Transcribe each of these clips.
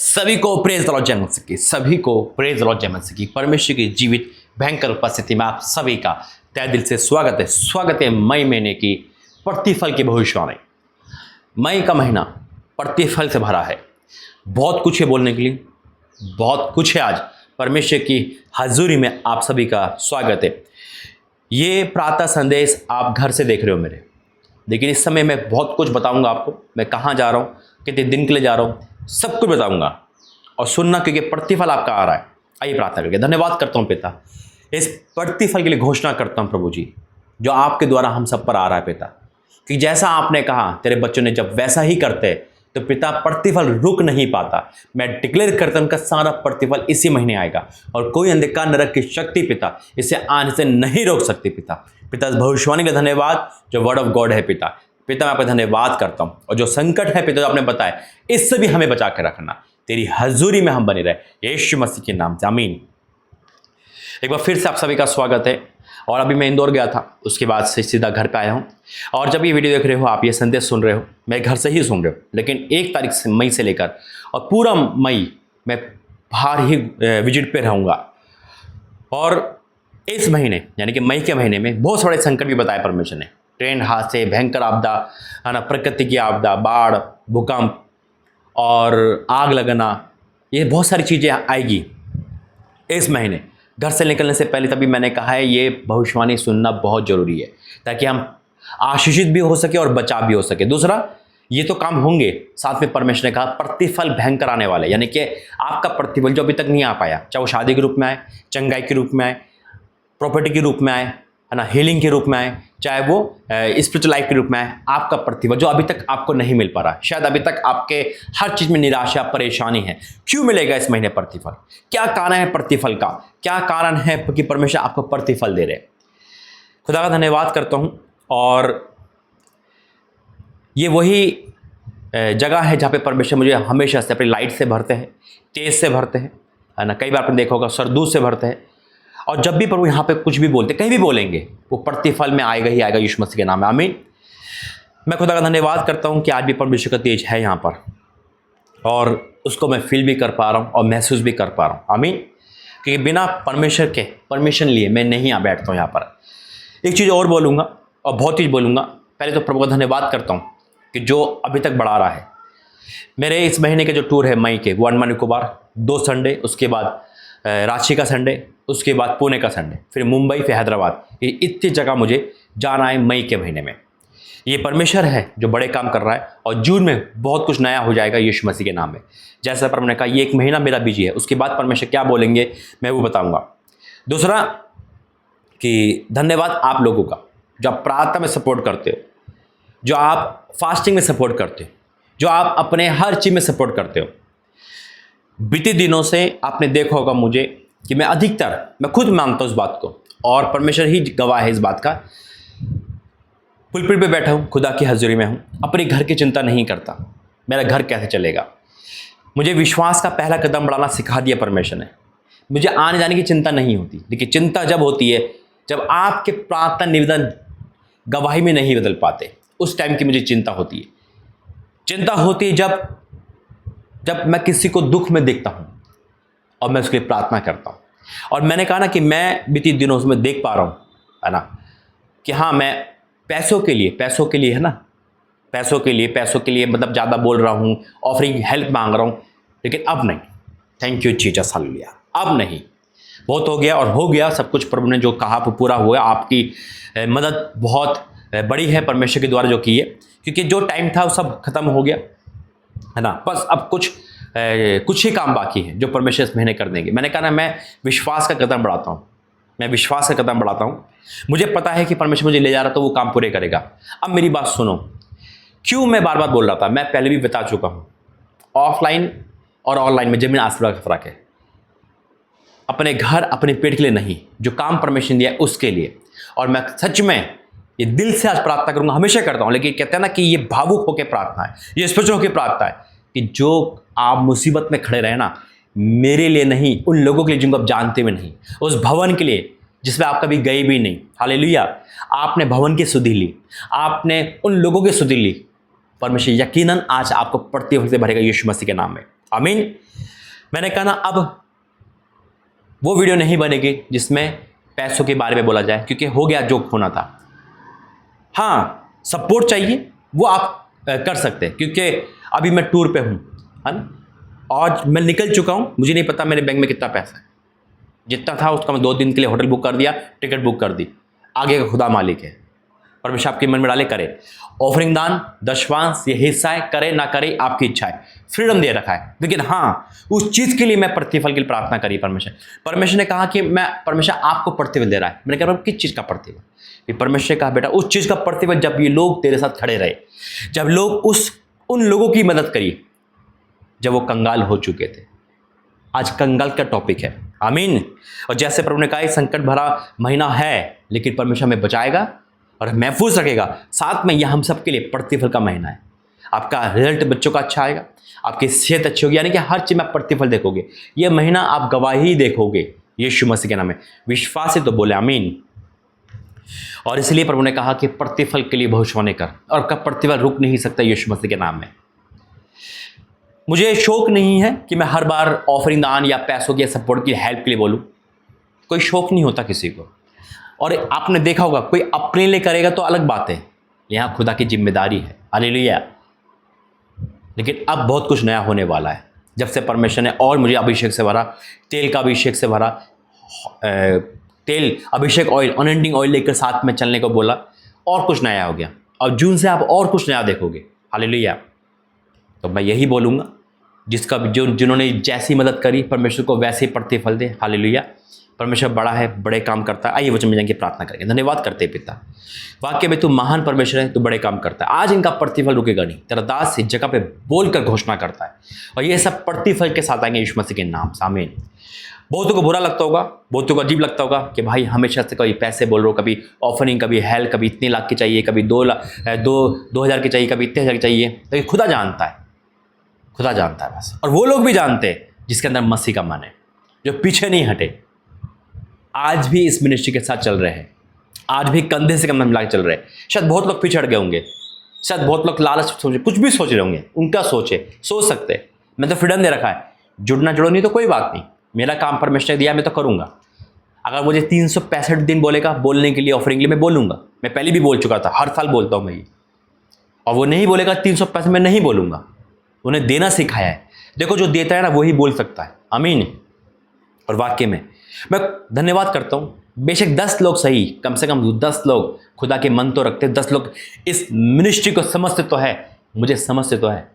सभी को praise the Lord जय मसीह की, सभी को प्रेज द लॉर्ड जय मसीह की। परमेश्वर की जीवित भयंकर उपस्थिति में आप सभी का तहे दिल से स्वागत है। स्वागत है मई महीने की प्रतिफल की भविष्यवाणी। मई का महीना प्रतिफल से भरा है। बहुत कुछ है बोलने के लिए, बहुत कुछ है। आज परमेश्वर की हजूरी में आप सभी का स्वागत है। ये प्रातः संदेश आप घर से देख रहे हो मेरे, लेकिन इस समय मैं बहुत कुछ बताऊंगा आपको। मैं कहाँ जा रहा हूँ, कितने दिन के लिए जा रहा हूँ, सब कुछ बताऊंगा और सुनना, क्योंकि प्रतिफल आपका आ रहा है। आइए प्रार्थना करके धन्यवाद करता हूँ पिता, इस प्रतिफल के लिए घोषणा करता हूँ प्रभु जी, जो आपके द्वारा हम सब पर आ रहा है पिता। कि जैसा आपने कहा तेरे बच्चों ने जब वैसा ही करते तो पिता प्रतिफल रुक नहीं पाता। मैं डिक्लेयर करता हूं उनका सारा प्रतिफल इसी महीने आएगा और कोई अंधकार नरक की शक्ति पिता इसे आने से नहीं रोक सकती पिता। पिता इस भविष्यवाणी का धन्यवाद जो वर्ड ऑफ गॉड है पिता। पिता मैं आपका धन्यवाद करता हूं, और जो संकट है पिता जो आपने बताया, इससे भी हमें बचा के रखना। तेरी हजूरी में हम बने रहे, यीशु मसीह के नाम से आमीन। एक बार फिर से आप सभी का स्वागत है। और अभी मैं इंदौर गया था, उसके बाद से सीधा घर पे आया हूँ। और जब ये वीडियो देख रहे हो, आप ये संदेश सुन रहे हो, मैं घर से ही सुन रहे हो, लेकिन 1 तारीख से मई से लेकर और पूरा मई मैं बाहर ही विजिट पे रहूँगा। और इस महीने यानी कि मई के महीने में बहुत सारे संकट भी बताए परमेश्वर ने। ट्रेन हादसे, भयंकर आपदा है ना, प्रकृति की आपदा, बाढ़, भूकंप और आग लगना, ये बहुत सारी चीज़ें आएगी इस महीने। घर से निकलने से पहले तभी मैंने कहा है ये भविष्यवाणी सुनना बहुत ज़रूरी है, ताकि हम आशीषित भी हो सके और बचाव भी हो सके। दूसरा, ये तो काम होंगे, साथ में परमेश्वर ने कहा प्रतिफल भयंकर आने वाले, यानी कि आपका प्रतिफल जो अभी तक नहीं आ पाया, चाहे वो शादी के रूप में आए, चंगाई के रूप में आए, प्रॉपर्टी के रूप में आए, है ना, हीलिंग के रूप में आए, चाहे वो स्पिरिचुअल लाइफ के रूप में आए, आपका प्रतिफल जो अभी तक आपको नहीं मिल पा रहा, शायद अभी तक आपके हर चीज़ में निराशा, परेशानी है। क्यों मिलेगा इस महीने प्रतिफल? क्या कारण है प्रतिफल का? क्या कारण है कि परमेश्वर आपको प्रतिफल दे रहे? खुदा का धन्यवाद करता हूँ। और ये वही जगह है जहाँ पे परमेश्वर मुझे हमेशा से अपनी लाइट से भरते हैं, तेज से भरते हैं, है ना। कई बार आपने देखा होगा सरदूत से भरते हैं। और जब भी प्रभु यहाँ पे कुछ भी बोलते, कहीं भी बोलेंगे, वो प्रतिफल में आएगा ही आएगा, यीशु मसीह के नाम में आमीन। मैं खुदा का धन्यवाद करता हूँ कि आज भी परमेश्वर का तेज है यहाँ पर, और उसको मैं फील भी कर पा रहा हूँ और महसूस भी कर पा रहा हूँ, आमीन। क्योंकि बिना परमेश्वर के परमिशन लिए मैं नहीं आ बैठता हूँ यहाँ पर। एक चीज़ और बोलूँगा और बहुत चीज़ बोलूँगा। पहले तो प्रभु का धन्यवाद करता हूँ कि जो अभी तक बढ़ा रहा है। मेरे इस महीने के जो टूर है मई के, 1 अंडमान निकोबार 2 संडे, उसके बाद रांची का संडे, उसके बाद पुणे का संडे, फिर मुंबई, फिर हैदराबाद, ये इतनी जगह मुझे जाना है मई के महीने में। ये परमेश्वर है जो बड़े काम कर रहा है, और जून में बहुत कुछ नया हो जाएगा यीशु मसीह के नाम में। जैसा पर मैंने कहा ये 1 महीना मेरा बिजी है, उसके बाद परमेश्वर क्या बोलेंगे मैं वो बताऊंगा। दूसरा कि धन्यवाद आप लोगों का जो आप प्रार्थना में सपोर्ट करते हो, जो आप फास्टिंग में सपोर्ट करते हो, जो आप अपने हर चीज़ में सपोर्ट करते हो। बीते दिनों से आपने देखा होगा मुझे कि मैं अधिकतर, मैं खुद मानता हूँ इस बात को, और परमेश्वर ही गवाह है इस बात का, पुलपिट पे बैठा हूँ, खुदा की हजूरी में हूँ, अपने घर की चिंता नहीं करता मेरा घर कैसे चलेगा। मुझे विश्वास का पहला कदम बढ़ाना सिखा दिया परमेश्वर ने। मुझे आने जाने की चिंता नहीं होती, लेकिन चिंता जब होती है जब आपके प्रार्थना निवेदन गवाही में नहीं बदल पाते, उस टाइम की मुझे चिंता होती है। चिंता होती है जब मैं किसी को दुख में देखता हूँ और मैं उसके लिए प्रार्थना करता हूँ। और मैंने कहा ना कि मैं बीते दिनों में देख पा रहा हूँ, है ना, कि हाँ मैं पैसों के लिए है ना, पैसों के लिए मतलब ज़्यादा बोल रहा हूँ, ऑफरिंग हेल्प मांग रहा हूँ, लेकिन अब नहीं। Thank you Jesus, hallelujah. अब नहीं, बहुत हो गया और हो गया सब कुछ। प्रभु ने जो कहा वो पूरा हुआ। आपकी मदद बहुत बड़ी है परमेश्वर के द्वारा जो की है, क्योंकि जो टाइम था वो सब खत्म हो गया, है ना। बस अब कुछ ही काम बाकी है जो परमेश्वर इस महीने कर देंगे। मैंने कहा ना मैं विश्वास का कदम बढ़ाता हूँ, मुझे पता है कि परमेश्वर मुझे ले जा रहा तो वो काम पूरे करेगा। अब मेरी बात सुनो, क्यों मैं बार बार बोल रहा था, मैं पहले भी बता चुका हूँ, ऑफलाइन और ऑनलाइन में जमीन आसमान का फर्क है। अपने घर, अपने पेट के लिए नहीं, जो काम परमेश्वर ने दिया उसके लिए। और मैं सच में ये दिल से आज प्रार्थना करूंगा, हमेशा करता हूँ, लेकिन कहते हैं ना कि ये भावुक होकर प्रार्थना है, ये स्पिरिचुअल होकर प्रार्थना है कि जो आप मुसीबत में खड़े रहे ना, मेरे लिए नहीं, उन लोगों के लिए जिनको आप जानते भी नहीं, उस भवन के लिए जिसमें आप कभी गए भी नहीं। हालेलुया। आपने भवन की सुधि ली, आपने उन लोगों की सुधि ली। परमेश्वर यकीनन आज आपको प्रतिफल से भरेगा यीशु मसीह के नाम में। आमीन। मैंने कहा ना, अब वो वीडियो नहीं बनेगी जिसमें पैसों के बारे में बोला जाए, क्योंकि हो गया जो होना था। हाँ, सपोर्ट चाहिए वो आप कर सकते हैं, क्योंकि अभी मैं टूर पे हूँ, है ना, और मैं निकल चुका हूँ। मुझे नहीं पता मेरे बैंक में कितना पैसा है। जितना था उसका मैं 2 दिन के लिए होटल बुक कर दिया, टिकट बुक कर दी। आगे का खुदा मालिक है। परमेश्वर आपके मन में डाले, करे। ऑफरिंग दान, दशवांश, ये हिस्सा है, करे ना करे आपकी इच्छा है, फ्रीडम दे रखा है। लेकिन हाँ, उस चीज़ के लिए मैं प्रतिफल के लिए प्रार्थना करी परमेश्वर ने कहा कि मैं, परमेश्वर आपको प्रतिफल दे रहा है। मैंने कहा किस चीज़ का प्रतिफल? परमेश्वर ने कहा बेटा उस चीज़ का प्रतिफल जब ये लोग तेरे साथ खड़े रहे, जब लोग उन लोगों की मदद करी जब वो कंगाल हो चुके थे। आज कंगाल का टॉपिक है, आमीन। और जैसे प्रभु ने कहा संकट भरा महीना है, लेकिन परमेश्वर हमें बचाएगा और महफूज रखेगा। साथ में यह हम सब के लिए प्रतिफल का महीना है। आपका रिजल्ट बच्चों का अच्छा आएगा, आपकी सेहत अच्छी होगी, यानी कि हर चीज़ में आप प्रतिफल देखोगे। यह महीना आप गवाही देखोगे यीशु मसीह के नाम में। विश्वास से तो बोले आमीन। और इसलिए प्रभु ने कहा कि प्रतिफल के लिए भविष्यवाणी कर, और आपका प्रतिफल रुक नहीं सकता यीशु मसीह के नाम में। मुझे शौक नहीं है कि मैं हर बार ऑफरिंग दान या पैसों की सपोर्ट की हेल्प के लिए बोलूं। कोई शौक नहीं होता किसी को। और आपने देखा होगा, कोई अपने लिए करेगा तो अलग बात है, यहाँ खुदा की जिम्मेदारी है। हालेलुया। लेकिन अब बहुत कुछ नया होने वाला है। जब से परमेश्वर ने और मुझे अभिषेक से भरा, तेल का अभिषेक से भरा, तेल अभिषेक ऑयल, अनएंडिंग ऑयल लेकर साथ में चलने को बोला, और कुछ नया हो गया। और जून से आप और कुछ नया देखोगे। हालेलुया। तो मैं यही बोलूँगा, जिन्होंने जैसी मदद करी, परमेश्वर को वैसे ही प्रतिफल दे। हालेलुया। परमेश्वर बड़ा है, बड़े काम करता है। आइए वचन में जाएंगे, प्रार्थना करेंगे। धन्यवाद करते हैं पिता, वाक्य में तू महान परमेश्वर है, तू बड़े काम करता है। आज इनका प्रतिफल रुकेगा नहीं। तेरा दास इस जगह पे बोलकर घोषणा करता है, और ये सब प्रतिफल के साथ आएंगे यीशु मसीह के नाम से, आमीन। बहुतों को बुरा लगता होगा, बहुतों को अजीब लगता होगा कि भाई हमेशा से कभी पैसे बोल रहे हो, कभी ऑफरिंग, कभी हेल्प, कभी इतने लाख की चाहिए, कभी 2,000 की चाहिए, कभी इतने हज़ार की चाहिए। लेकिन खुदा जानता है, खुदा जानता है बस। और वो लोग भी जानते हैं जिसके अंदर मसीह का मन है, जो पीछे नहीं हटे। आज भी इस मिनिस्ट्री के साथ चल रहे हैं, आज भी कंधे से कंधा मिला के चल रहे हैं। शायद बहुत लोग पिछड़ गए होंगे, शायद बहुत लोग लालच सोचे, कुछ भी सोच रहे होंगे, उनका सोच सकते हैं। मैं तो फ्रीडम दे रखा है, जुड़ना जुड़ो नहीं तो कोई बात नहीं, मेरा काम परमेश्वर ने दिया, मैं तो करूँगा। अगर मुझे 365 दिन बोलेगा बोलने के लिए, ऑफरिंग के लिए, मैं बोलूँगा। मैं पहले भी बोल चुका था, हर साल बोलता हूँ मैं ये। और वो नहीं बोलेगा 365, मैं नहीं बोलूँगा। उन्हें देना सिखाया है। देखो, जो देता है ना वही बोल सकता है, आमीन। और वाक्य में मैं धन्यवाद करता हूँ। बेशक 10 लोग सही, कम से कम 10 लोग खुदा के मन तो रखते, 10 लोग इस मिनिस्ट्री को समझते तो है, मुझे समझते तो है।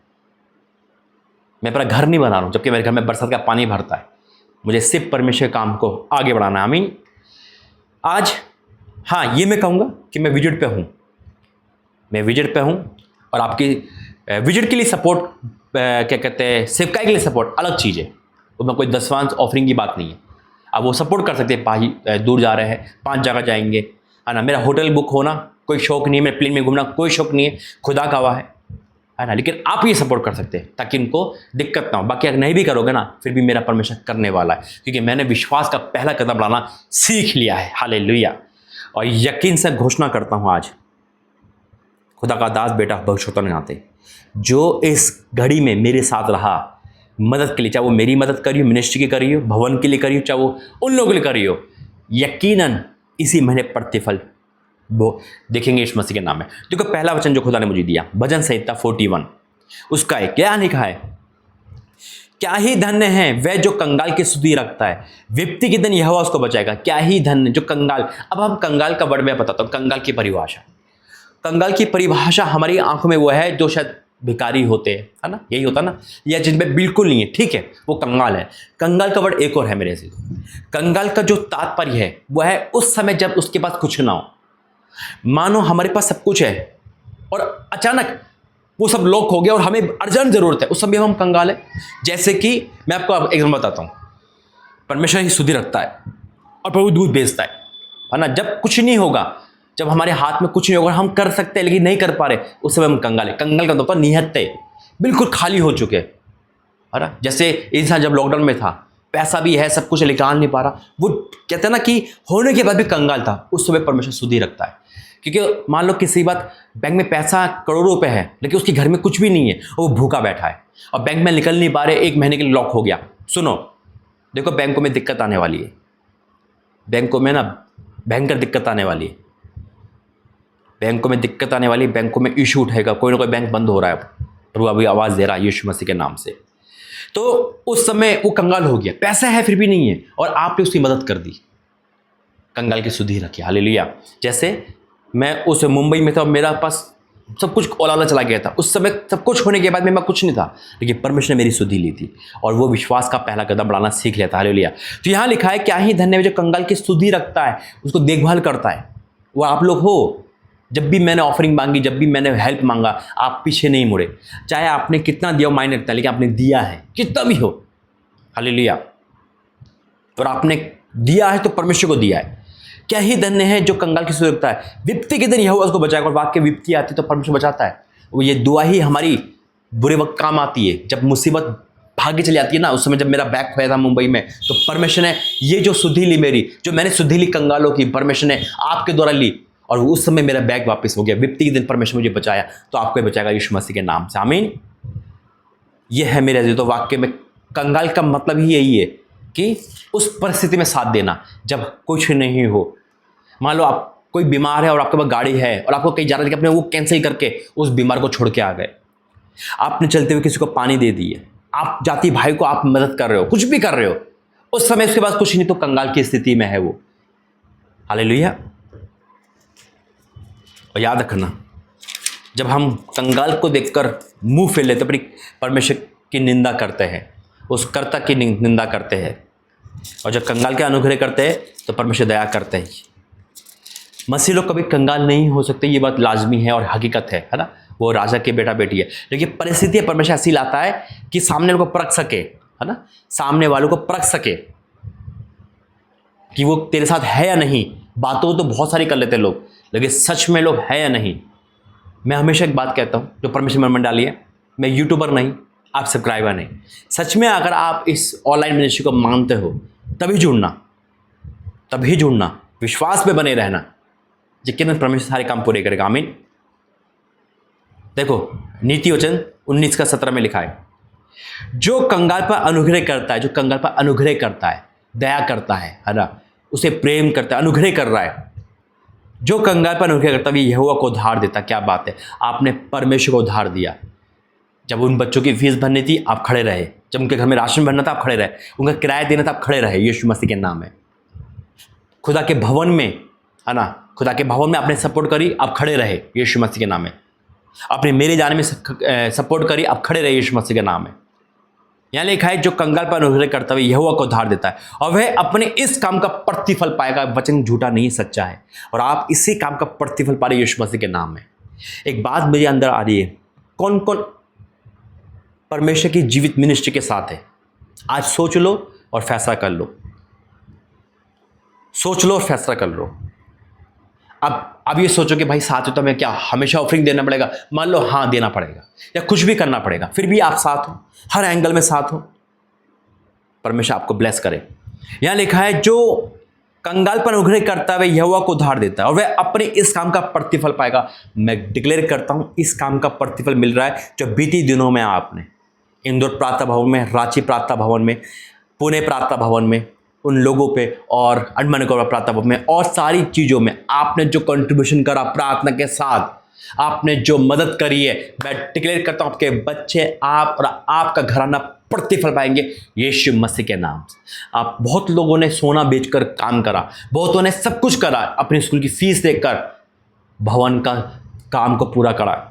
मैं अपना घर नहीं बना रहा हूँ, जबकि मेरे घर में बरसात का पानी भरता है। मुझे सिर्फ परमेश्वर के काम को आगे बढ़ाना है, आमीन। आज हाँ, ये मैं कहूँगा कि मैं विजिट पे हूँ, मैं विजिट पे हूँ। और आपकी विजिट के लिए सपोर्ट, क्या कहते हैं, सेवकाई के लिए सपोर्ट अलग चीज़ है। तो मैं कोई दशवांश ऑफरिंग की बात नहीं है। आप वो सपोर्ट कर सकते हैं। दूर जा रहे हैं, 5 जगह जाएंगे, है ना। मेरा होटल बुक होना कोई शौक नहीं है, मेरे प्लेन में घूमना कोई शौक नहीं है, खुदा का हुआ है ना। लेकिन आप ये सपोर्ट कर सकते हैं ताकि इनको दिक्कत ना हो। बाकी अगर नहीं भी करोगे ना, फिर भी मेरा परमेश्वर करने वाला है, क्योंकि मैंने विश्वास का पहला कदम बढ़ाना सीख लिया है। हालेलुया। और यकीन से घोषणा करता हूँ, आज खुदा का दास बेटा भविष्यवाणी आते जो इस घड़ी में मेरे साथ रहा मदद के लिए, चाहे वो मेरी मदद करी हो, मिनिस्ट्री की करी हो, भवन के लिए करी हो, चाहे वो उन लोगों के लिए करी हो, यकीनन इसी महीने प्रतिफल वो देखेंगे इस मसीह के नाम में। देखो, पहला वचन जो खुदा ने मुझे दिया, भजन संहिता 41, उसका है क्या लिखा है? क्या ही धन्य है वह जो कंगाल की सुधि रखता है, विपत्ति के दिन यहोवा उसको बचाएगा। क्या ही धन्य जो कंगाल। अब हम कंगाल का वर्ड मैं बताता हूँ, कंगाल की परिभाषा। कंगाल की परिभाषा हमारी आंखों में वो है जो शायद भिखारी होते हैं, है ना, यही होता ना, या जिनमें बिल्कुल नहीं है, ठीक है, वो कंगाल है। कंगाल का वर्ड एक और है मेरे से। कंगाल का जो तात्पर्य है वो है उस समय जब उसके पास कुछ ना हो। मानो हमारे पास सब कुछ है और अचानक वो सब लॉक हो गया और हमें अर्जेंट जरूरत है, उस समय हम कंगाल है। जैसे कि मैं आपको एग्जाम्पल बताता हूँ, परमेश्वर ही सुधि रखता है और प्रभु दूध भेजता है ना। जब कुछ नहीं होगा, जब हमारे हाथ में कुछ नहीं होगा, हम कर सकते हैं लेकिन नहीं कर पा रहे, उस समय हम कंगाल है। कंगाल का मतलब निहत्ते, बिल्कुल खाली हो चुके, है ना। जैसे इंसान जब लॉकडाउन में था, पैसा भी है, सब कुछ निकाल नहीं पा रहा, वो कहते हैं ना कि होने के बाद भी कंगाल था, उस समय परमेश्वर सुधि रखता है। क्योंकि मान लो किसी बात बैंक में पैसा करोड़ों रुपए है, लेकिन उसके घर में कुछ भी नहीं है, वो भूखा बैठा है और बैंक में निकल नहीं पा रहे, 1 महीने के लिए लॉक हो गया। सुनो, देखो बैंकों में दिक्कत आने वाली है, बैंकों में ना भयंकर दिक्कत आने वाली है, बैंकों में दिक्कत आने वाली है, बैंकों में इशू उठेगा, कोई ना कोई बैंक बंद हो रहा है। प्रभु अभी आवाज़ दे रहा है यीशु मसीह के नाम से। तो उस समय वो कंगाल हो गया, पैसा है फिर भी नहीं है, और आपने उसकी मदद कर दी, कंगाल की सुधि रखी। हालेलुया। जैसे मैं उस मुंबई में था और मेरा पास सब कुछ ओलाला चला गया था, उस समय सब कुछ होने के बाद में मैं कुछ नहीं था, लेकिन परमेश्वर ने मेरी सुधि ली थी और वो विश्वास का पहला कदम बढ़ाना सीख लिया था। हालेलुया। तो यहाँ लिखा है, क्या ही धन्य है जो कंगाल की सुधि रखता है, उसको देखभाल करता है। वो आप लोग हो। जब भी मैंने ऑफरिंग मांगी, जब भी मैंने हेल्प मांगा, आप पीछे नहीं मुड़े, चाहे आपने कितना दिया हो मायने रखता है, लेकिन आपने दिया है, कितना भी हो। हालेलुया। और आपने दिया है तो परमेश्वर को दिया है। क्या ही धन्य है जो कंगाल की सुधि रखता है, विपत्ति के दिन यहोवा उसको बचाएगा। और वाक्य विपत्ति आती है तो परमेश्वर बचाता है। वो ये दुआ ही हमारी बुरे वक्त काम आती है, जब मुसीबत भाग्य चली आती है ना। उस समय जब मेरा बैग खोया था मुंबई में, तो परमेश्वर ने ये जो सुधि ली मेरी, जो मैंने सुधि ली कंगालों की, परमेश्वर ने आपके द्वारा ली, और उस समय मेरा बैग वापस हो गया। विपत्ति के दिन परमेश्वर मुझे बचाया, तो आपको बचाएगा यीशु मसीह के नाम से। आमीन। यह है मेरे तो वाक्य में कंगाल का मतलब ही यही है कि उस परिस्थिति में साथ देना जब कुछ नहीं हो। मान लो आप कोई बीमार है और आपके पास गाड़ी है और आपको कहीं जाना है, अपने वो कैंसिल करके उस बीमार को छोड़ के आ गए। आपने चलते हुए किसी को पानी दे दिए, आप जाति भाई को आप मदद कर रहे हो, कुछ भी कर रहे हो, उस समय उसके पास कुछ नहीं, तो कंगाल की स्थिति में है वो। हालेलुया। और याद रखना, जब हम कंगाल को देखकर मुंह फेर लेते, अपनी परमेश्वर की निंदा करते हैं, उस कर्ता की निंदा करते हैं, और जब कंगाल के अनुग्रह करते हैं तो परमेश्वर दया करते हैं। मसीह लोग कभी कंगाल नहीं हो सकते, ये बात लाजमी है और हकीकत है ना। वो राजा के बेटा बेटी है, लेकिन परिस्थिति परमेश्वर ऐसी लाता है कि सामने वालों को परख सके, है ना, सामने वालों को परख सके कि वो तेरे साथ है या नहीं। बातों तो बहुत सारी कर लेते लोग, लेकिन सच में लोग है या नहीं। मैं हमेशा एक बात कहता हूँ, जो परमेश्वर मन में डाली है, मैं यूट्यूबर नहीं, आप सब्सक्राइबर नहीं। सच में अगर आप इस ऑनलाइन मिनिस्ट्री को मानते हो, तभी जुड़ना, विश्वास में बने रहना, यकीनन परमेश्वर सारे काम पूरे करेगा। आमीन। देखो नीति वचन 19:17 में लिखा है, जो कंगाल पर अनुग्रह करता है, जो कंगाल पर अनुग्रह करता है, दया करता है ना, उसे प्रेम करता है, अनुग्रह कर रहा है। जो कंगाल पर अनुग्रह करता है यहोवा को उधार देता। क्या बात है, आपने परमेश्वर को उधार दिया। जब उन बच्चों की फीस भरनी थी, आप खड़े रहे। जब उनके घर में राशन भरना था, आप खड़े रहे। उनका किराया देना था, आप खड़े रहे। यीशु मसीह के नाम में खुदा के भवन में, है ना, खुदा के भवन में आपने सपोर्ट करी, आप खड़े रहे। यीशु मसीह के नाम में आपने मेरे जाने में सपोर्ट करी, आप खड़े रहे। यीशु मसीह के नाम में यहाँ लिखा है, जो कंगाल पर अनुग्रह करता है यहोवा को उधार देता है और वह अपने इस काम का प्रतिफल पाएगा। वचन झूठा नहीं, सच्चा है, और आप इसी काम का प्रतिफल पा रहे यीशु मसीह के नाम में। एक बात मेरे अंदर आ रही है, कौन कौन परमेश्वर की जीवित मिनिस्ट्री के साथ है? आज सोच लो और फैसला कर लो। सोच लो और फैसला कर लो। अब ये सोचो कि भाई साथ हो तो मैं क्या हमेशा ऑफरिंग देना पड़ेगा? मान लो हाँ देना पड़ेगा, या कुछ भी करना पड़ेगा, फिर भी आप साथ हो, हर एंगल में साथ हो। परमेश्वर आपको ब्लेस करे। यहां लिखा है, जो कंगाल पर अनुग्रह करता है यहोवा को उधार देता है और वह अपने इस काम का प्रतिफल पाएगा। मैं डिक्लेयर करता हूं, इस काम का प्रतिफल मिल रहा है जो बीती दिनों में आपने इंदौर प्रार्थना भवन में, रांची प्रार्थना भवन में, पुणे प्रार्थना भवन में, उन लोगों पे, और अंडमान निकोबार प्रार्थना भवन में, और सारी चीज़ों में आपने जो कंट्रीब्यूशन करा प्रार्थना के साथ, आपने जो मदद करी है, मैं डिक्लेयर करता हूं आपके बच्चे, आप और आपका घराना प्रतिफल पाएंगे यीशु मसीह के नाम से। आप बहुत लोगों ने सोना बेचकर काम करा, बहुतों ने सब कुछ करा, अपनी स्कूल की फीस देकर भवन का काम को पूरा करा।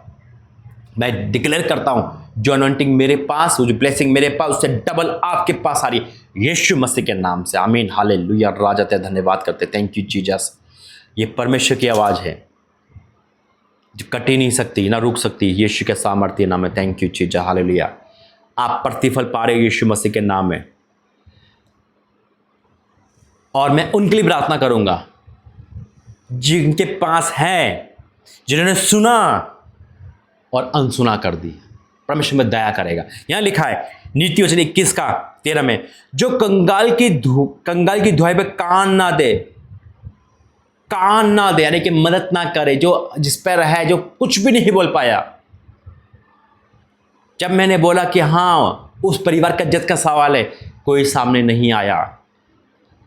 मैं डिक्लेयर करता हूं, जो अनॉइंटिंग मेरे पास, वो जो ब्लेसिंग मेरे पास, उससे डबल आपके पास आ रही है यीशु मसीह के नाम से। आमीन। हालेलुया। राजा तेरा धन्यवाद करते, थैंक यू जीसस। ये परमेश्वर की आवाज़ है जो कट ही नहीं सकती, ना रुक सकती। यीशु के सामर्थ्य नाम में थैंक यू जीसस। हालेलुया। आप प्रतिफल पा रहे हो यीशु मसीह के नाम में, और मैं उनके लिए प्रार्थना करूंगा जिनके पास है, जिन्होंने सुना और अनसुना कर दी। परमेश्वर में दया करेगा। यहां लिखा है नीति वचन 21:13 में, जो कंगाल की दुहाई पे कान ना दे, कान ना दे, यानी कि मदद ना करे, जो जिस पर है, जो कुछ भी नहीं बोल पाया। जब मैंने बोला कि हाँ उस परिवार का इज्जत का सवाल है, कोई सामने नहीं आया,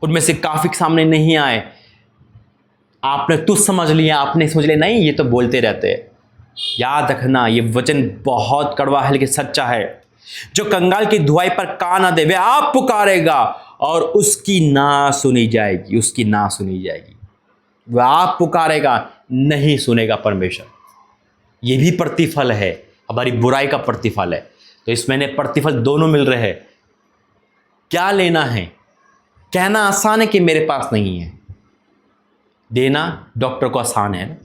उनमें से काफी सामने नहीं आए। आपने तुझ समझ लिया, आपने समझ लिया, नहीं ये तो बोलते रहते हैं। याद रखना, ये वचन बहुत कड़वा है लेकिन सच्चा है। जो कंगाल की दुआई पर कान ना दे, वह आप पुकारेगा और उसकी ना सुनी जाएगी, उसकी ना सुनी जाएगी। वह आप पुकारेगा, नहीं सुनेगा परमेश्वर। ये भी प्रतिफल है, हमारी बुराई का प्रतिफल है। तो इस महीने प्रतिफल दोनों मिल रहे हैं। क्या लेना है? कहना आसान है कि मेरे पास नहीं है, देना डॉक्टर को आसान है ना?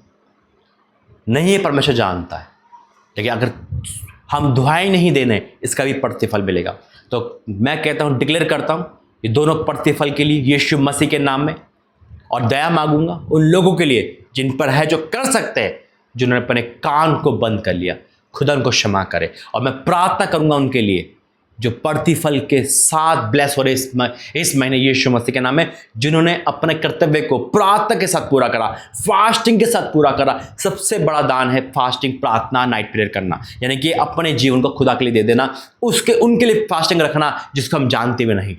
नहीं है, परमेश्वर जानता है। लेकिन अगर हम दुआई नहीं देने, इसका भी प्रतिफल मिलेगा। तो मैं कहता हूं, डिक्लेयर करता हूं, ये दोनों प्रतिफल के लिए यीशु मसीह के नाम में, और दया मांगूंगा उन लोगों के लिए जिन पर है, जो कर सकते हैं, जिन्होंने अपने कान को बंद कर लिया। खुदा उनको क्षमा करे। और मैं प्रार्थना करूंगा उनके लिए जो प्रतिफल के साथ ब्लेस हो रहे इस महीने यीशु मसीह के नाम में, जिन्होंने अपने कर्तव्य को प्रार्थना के साथ पूरा करा, फास्टिंग के साथ पूरा करा। सबसे बड़ा दान है फास्टिंग, प्रार्थना, नाइट प्रेयर करना, यानी कि अपने जीवन को खुदा के लिए दे देना, उनके लिए फास्टिंग रखना जिसको हम जानते हुए नहीं।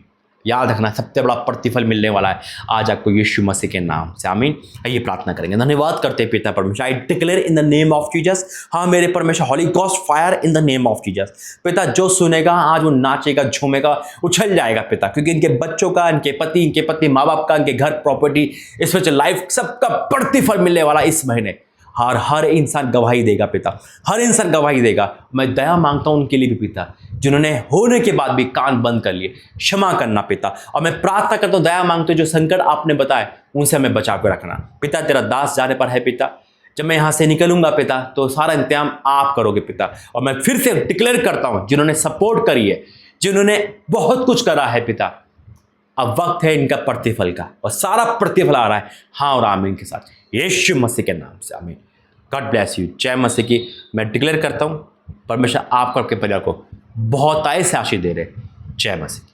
याद रखना, सबसे बड़ा प्रतिफल मिलने वाला है आज आपको यीशु मसीह के नाम से। आमीन। आइए प्रार्थना करेंगे। धन्यवाद करते हैं पिता परमेश्वर। I declare in the name of Jesus, हाँ मेरे परमेश्वर, holy ghost fire in the name of Jesus. पिता, जो सुनेगा आज वो नाचेगा, झूमेगा, उछल जाएगा पिता, क्योंकि इनके बच्चों का, इनके पति, माँ बाप का, इनके घर, प्रॉपर्टी, इस वजह लाइफ, सबका प्रतिफल मिलने वाला इस महीने। हर इंसान गवाही देगा पिता, हर इंसान गवाही देगा। मैं दया मांगता हूं उनके लिए भी पिता, जिन्होंने होने के बाद भी कान बंद कर लिए। क्षमा करना पिता। और मैं प्रार्थना करता हूं, दया मांगता हूं, जो संकट आपने बताए उनसे हमें बचा के रखना पिता। तेरा दास जाने पर है पिता, जब मैं यहां से निकलूंगा पिता, तो सारा इंतजाम आप करोगे पिता। और मैं फिर से डिक्लेयर करता हूं, जिन्होंने सपोर्ट करी है, जिन्होंने बहुत कुछ करा है पिता, अब वक्त है इनका प्रतिफल का, और सारा प्रतिफल आ रहा है हाँ और आमीन के साथ, यीशु मसीह के नाम से। आमीन। God bless you. जय मसीह की। मैं डिक्लेयर करता हूं, परमेश्वर आपको, आपके परिवार को बहुत आय से आशीष दे रहे। जय मसीह।